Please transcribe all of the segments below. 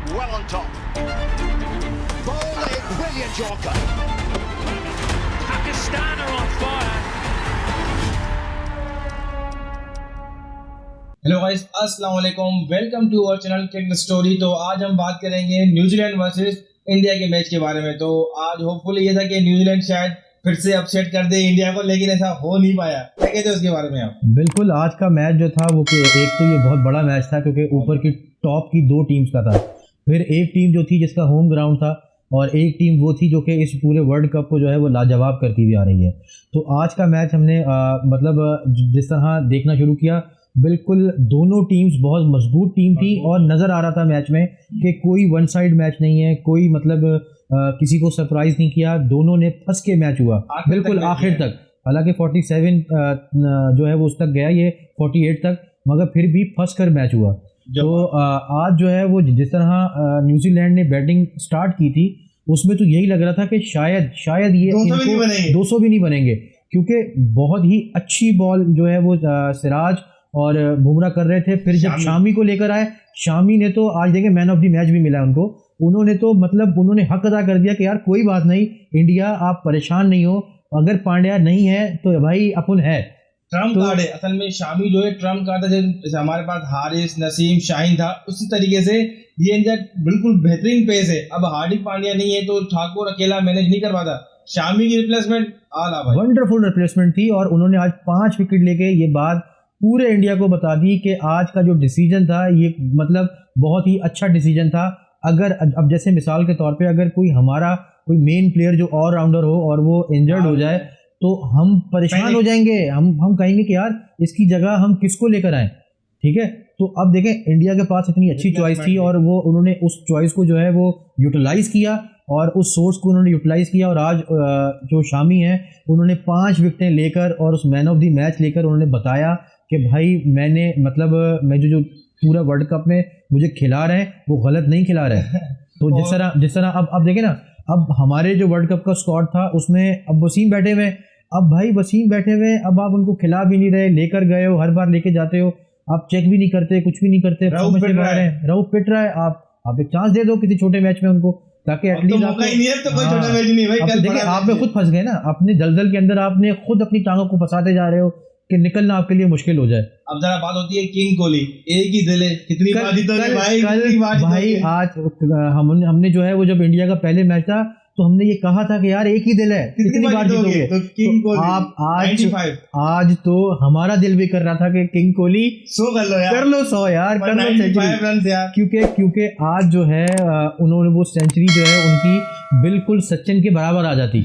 well on top. Bowling, brilliant Yorker. Pakistan are on fire. Hello guys, अस्सलाम वालेकुम, welcome to our channel cricket story. तो आज हम बात करेंगे न्यूजीलैंड वर्सेस इंडिया के मैच के बारे में। तो आज होपफुली ये था कि न्यूजीलैंड शायद फिर से अपसेट कर दे इंडिया को, लेकिन ऐसा हो नहीं पाया। क्या कहते हैं उसके बारे में आप? बिल्कुल, आज का मैच जो था वो एक तो ये बहुत बड़ा मैच था क्योंकि ऊपर की टॉप की दो टीम्स का था। फिर एक टीम जो थी जिसका होम ग्राउंड था और एक टीम वो थी जो कि इस पूरे वर्ल्ड कप को जो है वो लाजवाब करती हुई आ रही है। तो आज का मैच हमने जिस तरह देखना शुरू किया, बिल्कुल दोनों टीम्स बहुत मजबूत टीम थी और नज़र आ रहा था मैच में कि कोई वन साइड मैच नहीं है, कोई किसी को सरप्राइज नहीं किया। दोनों ने फंस के मैच हुआ बिल्कुल आखिर तक। हालांकि 47 जो है वो उस तक गया, ये 48 तक, मगर फिर भी फंस कर मैच हुआ। तो आज जो है वो जिस तरह न्यूजीलैंड ने बैटिंग स्टार्ट की थी उसमें तो यही लग रहा था कि शायद ये 200 भी नहीं बनेंगे, क्योंकि बहुत ही अच्छी बॉल जो है वो सिराज और बुमराह कर रहे थे। फिर जब शामी को लेकर आए, शामी ने तो आज देखें मैन ऑफ द मैच भी मिला उनको। उन्होंने तो उन्होंने हक अदा कर दिया कि यार कोई बात नहीं, इंडिया आप परेशान नहीं हो, अगर पांड्या नहीं है तो भाई अपन है। ट्रम्प कार्ड है असल में, शामी जो है ट्रम्प कार्ड था। जैसे हमारे पास हारिस, नसीम, शाहीन था, उसी तरीके से ये इंडिया बिल्कुल बेहतरीन पेस है। अब हार्दिक पांड्या नहीं है तो ठाकुर अकेला मैनेज नहीं कर पाता। शामी की रिप्लेसमेंट आला भाई, वंडरफुल रिप्लेसमेंट थी और उन्होंने आज 5 विकेट लेके ये बात पूरे इंडिया को बता दी कि आज का जो डिसीजन था ये बहुत ही अच्छा डिसीजन था। अगर अब जैसे मिसाल के तौर पे अगर कोई मेन प्लेयर जो ऑलराउंडर हो और वो इंजर्ड हो जाए तो हम परेशान हो जाएंगे। हम कहेंगे कि यार इसकी जगह हम किसको लेकर आए, ठीक है। तो अब देखें, इंडिया के पास इतनी अच्छी चॉइस थी और वो उन्होंने उस चॉइस को जो है वो यूटिलाइज किया और उस सोर्स को उन्होंने यूटिलाइज किया। और आज जो शामी हैं उन्होंने 5 विकेटें लेकर और उस मैन ऑफ द मैच लेकर उन्होंने बताया कि भाई मैंने मैं जो पूरा वर्ल्ड कप में मुझे खिला रहे हैं वो गलत नहीं खिला रहे हैं। तो जिस तरह अब देखें ना, अब हमारे जो वर्ल्ड कप का स्क्वाड था उसमें अब वसीम बैठे हुए, अब भाई वसीम बैठे हुए, अब आप उनको खिला भी नहीं रहे, लेकर गए हो, हर बार लेके जाते हो, आप चेक भी नहीं करते, कुछ भी नहीं करते। रऊफ पिट रहा है, आप एक चांस दे दो किसी छोटे मैच में उनको, ताकि एटलीस्ट आप में खुद फंस गए ना, अपने दलदल के अंदर आपने खुद अपनी टांगों को फंसाते जा रहे हो कि निकलना आपके लिए मुश्किल हो जाए। अब जरा बात होती है किंग कोहली, एक ही दिल है, कितनी भाई आज हमने जो है वो जब इंडिया का पहले मैच था तो हमने ये कहा था कि यार एक ही दिल है, कितनी बार जीतोगे। तो आप आज तो हमारा दिल भी कर रहा था कि किंग कोहली 100 कर लो यार, कर लो 100 यार, कर लो सेंचुरी, क्योंकि आज जो है उन्होंने वो सेंचुरी जो है उनकी बिल्कुल सचिन के बराबर आ जाती।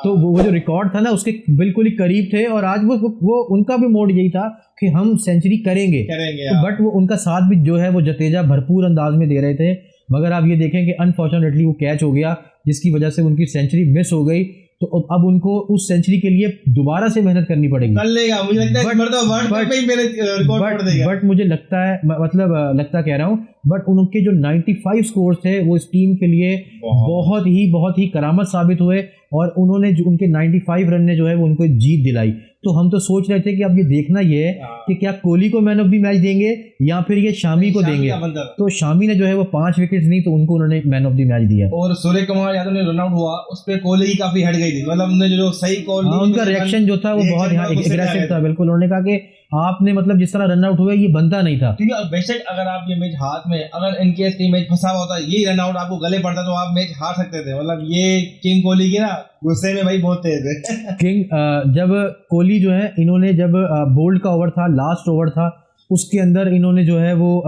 तो वो जो रिकॉर्ड था ना उसके बिल्कुल ही करीब थे और आज वो उनका भी मोड यही था कि हम सेंचुरी करेंगे। तो बट वो उनका साथ भी जो है वो जतेजा भरपूर अंदाज में दे रहे थे, मगर आप ये देखें कि अनफॉर्चुनेटली वो कैच हो गया जिसकी वजह से उनकी सेंचुरी मिस हो गई। तो अब उनको उस सेंचुरी के लिए दोबारा से मेहनत करनी पड़ेगी। कर लेगा, मुझे लगता है बट मुझे लगता है कह रहा हूँ, बट उनके जो 95 स्कोर थे वो इस टीम के लिए बहुत ही करामत साबित हुए और उन्होंने जो उनके 95 रन ने जो है वो उनको जीत दिलाई। तो हम तो सोच रहे थे कि अब ये देखना ये है कि क्या कोहली को मैन ऑफ द मैच देंगे या फिर ये शामी को देंगे। तो शामी ने जो है वो 5 विकेट नहीं तो उनको उन्होंने मैन ऑफ द मैच दिया। और सूर्य कुमार यादव ने रन आउट हुआ, उस पे कोहली की काफी हट गई थी, उन्होंने जो सही कॉल, उनका रिएक्शन जो था वो बहुत एग्रेसिव था। बिल्कुल, उन्होंने कहा कि आपने जिस तरह रन आउट हुए ये बनता नहीं था। ठीक है, बेशक अगर आप ये मैच हाथ में, अगर इनकेस कहीं मैच फंसा होता, ये रन आउट आपको गले पड़ता तो आप मैच हार सकते थे। ये किंग कोहली की ना गुस्से में भाई बहुत तेज है। किंग जब कोहली जो है इन्होंने जब बोल्ड का ओवर था, लास्ट ओवर था, उसके अंदर इन्होंने जो है वो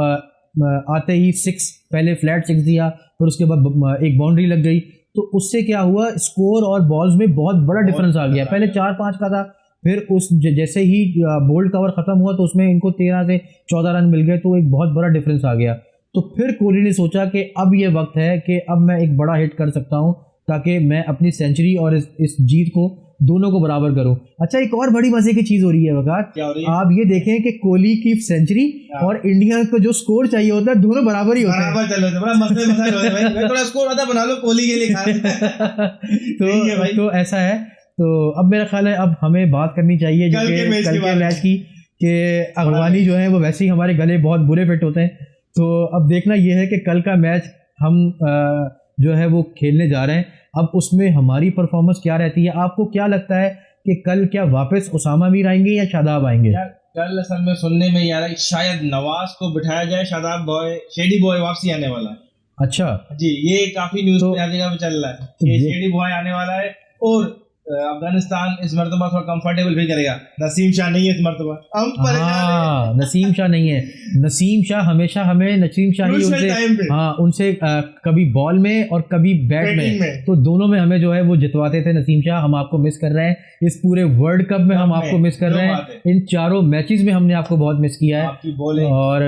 आते ही 6 पहले फ्लैट 6 दिया, फिर उसके बाद एक बाउंड्री लग गई। तो उससे क्या हुआ, स्कोर और बॉल्स में बहुत बड़ा डिफरेंस आ गया। पहले 4-5 का था, फिर उस जैसे ही बोल्ड का ओवर खत्म हुआ तो उसमें इनको 13 से 14 रन मिल गए, तो एक बहुत बड़ा डिफरेंस आ गया। तो फिर कोहली ने सोचा कि अब ये वक्त है कि अब मैं एक बड़ा हिट कर सकता हूं ताकि मैं अपनी सेंचुरी और इस जीत को दोनों को बराबर करूं। अच्छा, एक और बड़ी मजे की चीज हो रही है वकार, आप ये देखें कि कोहली की सेंचुरी और इंडिया को जो स्कोर चाहिए होता है दोनों बराबर ही होते हैं। बराबर चल रहे हैं भाई, थोड़ा स्कोर ज्यादा बना लो कोहली के लिए। तो ऐसा है। तो अब मेरा ख्याल है अब हमें बात करनी चाहिए जो कि कल के मैच की, कि अगवानी जो है वो वैसे ही हमारे गले बहुत बुरे फिट होते हैं। तो अब देखना यह है कि कल का मैच हम जो है वो खेलने जा रहे हैं। अब उसमें हमारी परफॉर्मेंस क्या रहती है, आपको क्या लगता है कि कल क्या वापस उसामा मीर आएंगे या शादाब आएंगे? यार कल असल में सुनने में यार शायद नवाज को बिठाया जाए, शादाब बॉय शेडी बॉय वापसी आने वाला है। अच्छा जी, ये काफी न्यूज तो- पे हर जगह पे चल रहा है तो कि ये- शेडी बॉय आने वाला है और अफगानिस्तान इस मरतबा थोड़ा कंफर्टेबल फील करेगा। नसीम शाह नहीं है इस मरतबा, हम परेशान हैं। हाँ, नसीम शाह नहीं है। नसीम शाह हमेशा हमें नसीम शाह ही Crucial time पे। उनसे हाँ उनसे कभी बॉल में और कभी बैट Batting में, में। तो दोनों में हमें जो है वो जितवाते थे। नसीम शाह, हम आपको मिस कर रहे हैं इस पूरे वर्ल्ड कप में, हम में, आपको मिस कर जो रहे बात हैं। इन चारों मैचेस में हमने आपको बहुत मिस किया है। आपकी बॉलिंग और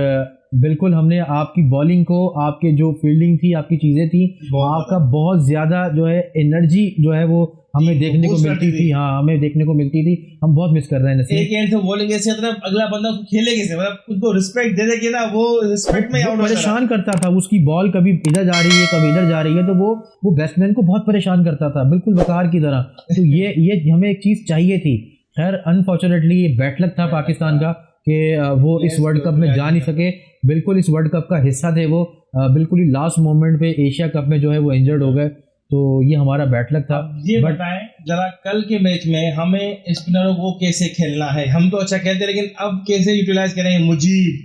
बिल्कुल हमने आपकी बॉलिंग को, आपके जो फील्डिंग थी, आपकी चीजें थी, बहुत आपका बहुत ज्यादा जो है एनर्जी जो है वो हमें जी, देखने को boost मिलती करती थी। थी। हाँ, हमें देखने को मिलती थी। हम बहुत मिस कर रहे हैं नसीम। एक एंड से बॉलिंग ऐसी मतलब अगला बंदा उसको खेले कैसे, मतलब उसको रिस्पेक्ट दे दे के ना, वो रिस्पेक्ट में वो आउट हो जा रहा है। परेशान करता था। उसकी बॉल कभी इधर जा रही है, कभी इधर जा रही है, तो वो बैट्समैन को बहुत परेशान करता था, बिल्कुल वकार की तरह। तो ये हमें एक चीज़ चाहिए थी। खैर अनफॉर्चुनेटली ये बैड लक था पाकिस्तान का कि वो इस वर्ल्ड कप में जा नहीं सके। बिल्कुल इस वर्ल्ड कप का हिस्सा थे वो, बिल्कुल ही लास्ट मोमेंट पे एशिया कप में जो है वो इंजर्ड हो गए। तो ये हमारा बैड लक था। अब ये बताएं जरा, कल के मैच में हमें स्पिनरों को कैसे खेलना है? हम तो अच्छा खेलते हैं, लेकिन अब कैसे यूटिलाइज करेंगे? मुजीब,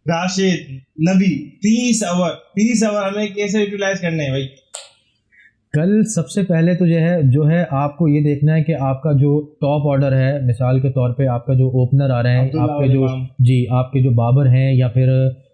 राशिद, नबी, 30 ओवर हमें कैसे यूटिलाइज करने हैं भाई? कल सबसे पहले तो जो है आपको ये देखना है कि आपका जो टॉप ऑर्डर है, मिसाल के तौर पे आपका जो ओपनर आ रहे हैं, अब्दुल्ला आपके जो इमाम। जी आपके जो बाबर हैं, या फिर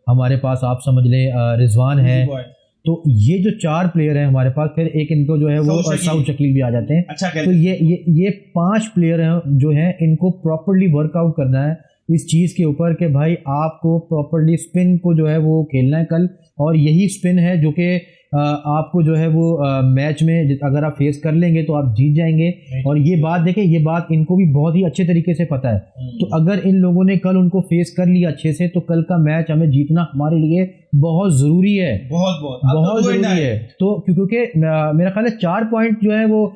हमारे पास आप समझ लें रिजवान है। बॉय तो ये जो 4 प्लेयर हैं हमारे पास, फिर एक इनको जो है वो सऊद शकील। साउथ शकील भी आ जाते हैं। अच्छा तो खेलते ये 5 प्लेयर हैं जो हैं, इनको प्रॉपर्ली वर्कआउट करना है इस चीज़ के ऊपर कि भाई आपको प्रॉपर्ली स्पिन को जो है वो खेलना है कल। और यही स्पिन है जो कि आपको जो है वो मैच में अगर आप फेस कर लेंगे तो आप जीत जाएंगे। और ये बात देखें, ये बात इनको भी बहुत ही अच्छे तरीके से पता है। तो अगर इन लोगों ने कल उनको फेस कर लिया अच्छे से, तो कल का मैच हमें जीतना हमारे लिए बहुत ज़रूरी है। बहुत ज़रूरी है। तो क्योंकि मेरा ख्याल है 4 पॉइंट जो है वो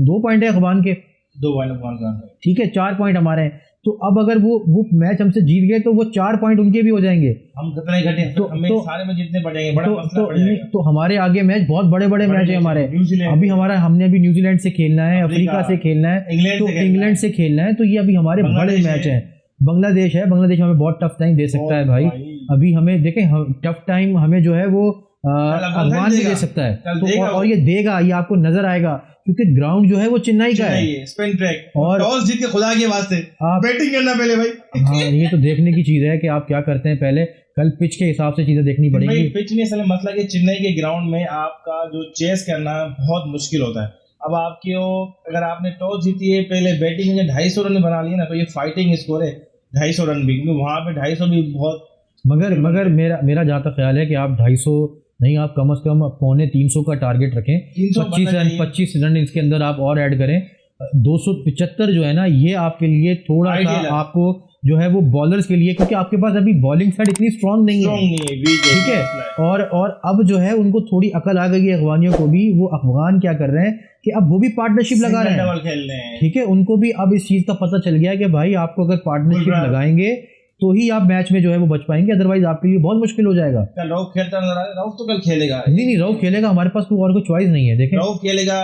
2 पॉइंट है अफगान के, 2 पॉइंट ठीक है, 4 पॉइंट हमारे हैं। तो अब अगर वो मैच हमसे जीत गए तो वो 4 पॉइंट उनके भी हो जाएंगे। हम कितना ही घटे हमें सारे में जीतने पड़ेंगे, बड़ा मसला पड़ जाएगा। तो हमारे आगे मैच बहुत बड़े बड़े मैच है हमारे। न्यूजीलैंड, अभी हमने अभी न्यूजीलैंड से खेलना है, अफ्रीका से खेलना है, तो इंग्लैंड से खेलना है। तो ये अभी हमारे बड़े मैच हैं। बांग्लादेश हमें बहुत टफ टाइम दे सकता है भाई। अभी हमें देखें, टफ टाइम हमें जो है वो अफगान भी दे सकता है। तो और ये देगा, ये आपको नजर आएगा, क्योंकि ग्राउंड जो है वो चेन्नई का है, स्पिन ट्रैक। और टॉस जीत के खुदा के वास्ते आप बैटिंग करना पहले भाई। हाँ, ये तो देखने की चीज है कि आप क्या करते हैं पहले। कल पिच के हिसाब से चीजें देखनी पड़ेगी। पिच नहीं, असल में मसला कि चेन्नई के ग्राउंड में आपका जो चेस करना बहुत मुश्किल होता है। अब अगर आपने टॉस जीती है, पहले बैटिंग में 250 रन बना लिए ना, तो ये फाइटिंग स्कोर है 250 रन भी, क्योंकि वहां पे 250 भी बहुत। मगर मेरा जहाँ तक ख्याल है कि आप 250 नहीं, आप कम से कम 250 का टारगेट रखें। 25 रन इसके अंदर आप और ऐड करें। 275 जो है ना, ये आपके लिए थोड़ा सा, आपको जो है वो बॉलर्स के लिए, क्योंकि आपके पास अभी बॉलिंग साइड इतनी स्ट्रांग नहीं है, ठीक है। और अब जो है उनको थोड़ी अकल आ गई है अफगानियों को भी। वो अफगान क्या कर रहे हैं कि अब वो भी पार्टनरशिप लगा रहे हैं, ठीक है। उनको भी अब इस चीज का पता चल गया है कि भाई आपको अगर पार्टनरशिप लगाएंगे तो ही आप मैच में जो है वो बच पाएंगे, अदरवाइज आपके लिए बहुत मुश्किल हो जाएगा। कल रऊफ खेलता नजर आ रहा है। रऊफ तो कल खेलेगा। नहीं, रऊफ खेलेगा, हमारे पास कोई और कोई चॉइस नहीं है। देखें, रऊफ खेलेगा,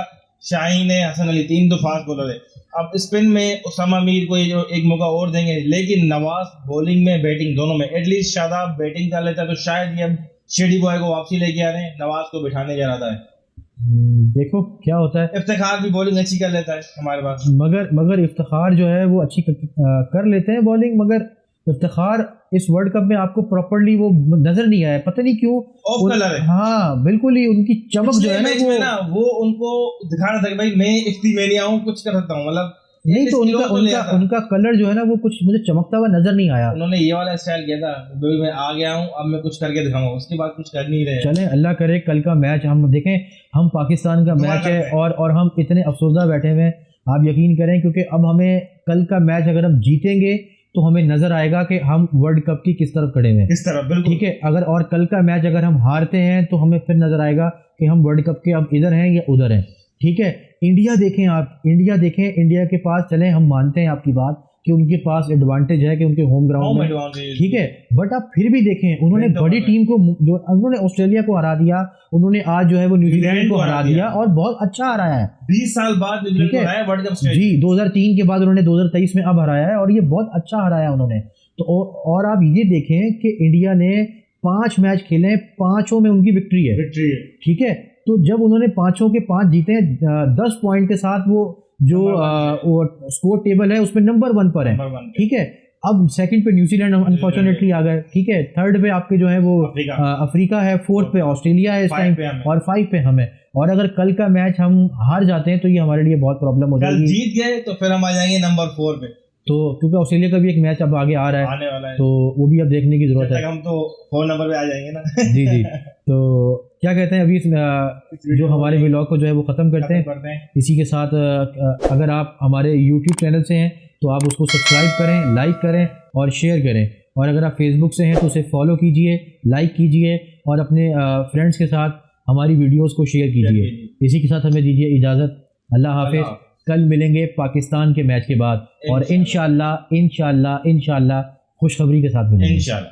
शाहीन है, हसन अली, 3 तो फास्ट बॉलर है। अब स्पिन में उसामा मीर को जो एक मौका और देंगे, लेकिन नवाज बॉलिंग में बैटिंग दोनों में, एटलीस्ट शादाब बैटिंग कर लेता है, तो शायद ये शेडी बॉय को वापसी लेके आ रहे हैं, नवाज को बिठाने जा रहा है। देखो क्या होता है। इफ्तिखार भी बॉलिंग अच्छी कर लेता है हमारे पास, मगर इफ्तिखार जो है वो अच्छी कर लेते हैं बॉलिंग, मगर इफ्तिखार इस वर्ल्ड कप में आपको प्रॉपर्ली वो नजर नहीं आया, पता नहीं क्यों। ऑफ कलर है। हाँ, बिल्कुल ही उनकी चमक जो है ना, वो उनको दिखाना था कि भाई मैं इफ्ती में नहीं आऊँ, कुछ कर सकता हूँ, मतलब नहीं। तो उनका कलर जो है ना वो कुछ मुझे चमकता हुआ नजर नहीं आया। उन्होंने ये वाला स्टाइल किया था, मैं आ गया हूँ, अब मैं कुछ करके दिखाऊंगा, उसके बाद कुछ कर नहीं रहे। चलें, अल्लाह करे कल का मैच हम देखें। हम पाकिस्तान का मैच है और हम इतने अफसोसदा बैठे हुए हैं, आप यकीन करें, क्योंकि अब हमें कल का मैच अगर हम जीतेंगे तो हमें नजर आएगा कि हम वर्ल्ड कप की किस तरफ खड़े हैं, किस तरफ, बिल्कुल, ठीक है। और कल का मैच अगर हम हारते हैं तो हमें फिर नजर आएगा कि हम वर्ल्ड कप के अब इधर हैं या उधर हैं, ठीक है। इंडिया देखें, इंडिया के पास चलें, हम मानते हैं आपकी बात कि उनके पास एडवांटेज है कि उनके होम ग्राउंड में, ठीक है। बट आप फिर भी देखें उन्होंने बड़ी टीम को जो उन्होंने ऑस्ट्रेलिया को हरा दिया, उन्होंने आज जो है वो न्यूजीलैंड को हरा दिया और बहुत अच्छा हराया है। 20 साल बाद न्यूजीलैंड को हराया वर्ल्ड कप स्टेज। जी 2003 के बाद उन्होंने 2023 में अब हराया है और ये बहुत अच्छा हराया उन्होंने। तो और आप ये देखें कि इंडिया ने 5 मैच खेले हैं, 5 में उनकी विक्ट्री है, ठीक है। तो जब उन्होंने 5 के 5 जीते हैं 10 पॉइंट के साथ, वो जो स्कोर टेबल है उसमें नंबर 1 पर है, ठीक है। अब सेकंड पे न्यूजीलैंड अनफॉर्चुनेटली आ गए, ठीक है। थर्ड पे आपके जो है वो अफ्रीका है, फोर्थ पे ऑस्ट्रेलिया है इस टाइम, और 5 पे हम है। और अगर कल का मैच हम हार जाते हैं तो ये हमारे लिए बहुत प्रॉब्लम हो जाएगी। कल जीत गए तो फिर हम आ जाएंगे नंबर 4 पे, तो क्योंकि ऑस्ट्रेलिया का भी एक मैच अब आगे आ रहा है, आने वाला है, तो वो भी अब देखने की जरूरत है। हम तो 4 नंबर पे आ जाएंगे ना। जी जी। तो क्या कहते हैं, अभी जो हमारे व्लॉग को जो है वो ख़त्म करते हैं। इसी के साथ अगर आप हमारे यूट्यूब चैनल से हैं तो आप उसको सब्सक्राइब करें, लाइक करें और शेयर करें। और अगर आप फेसबुक से हैं तो उसे फॉलो कीजिए, लाइक कीजिए और अपने फ्रेंड्स के साथ हमारी वीडियोस को शेयर कीजिए। इसी के साथ हमें दीजिए इजाज़त। अल्लाह हाफिज़। कल मिलेंगे पाकिस्तान के मैच के बाद और इंशाअल्लाह खुशखबरी के साथ मिलेंगे।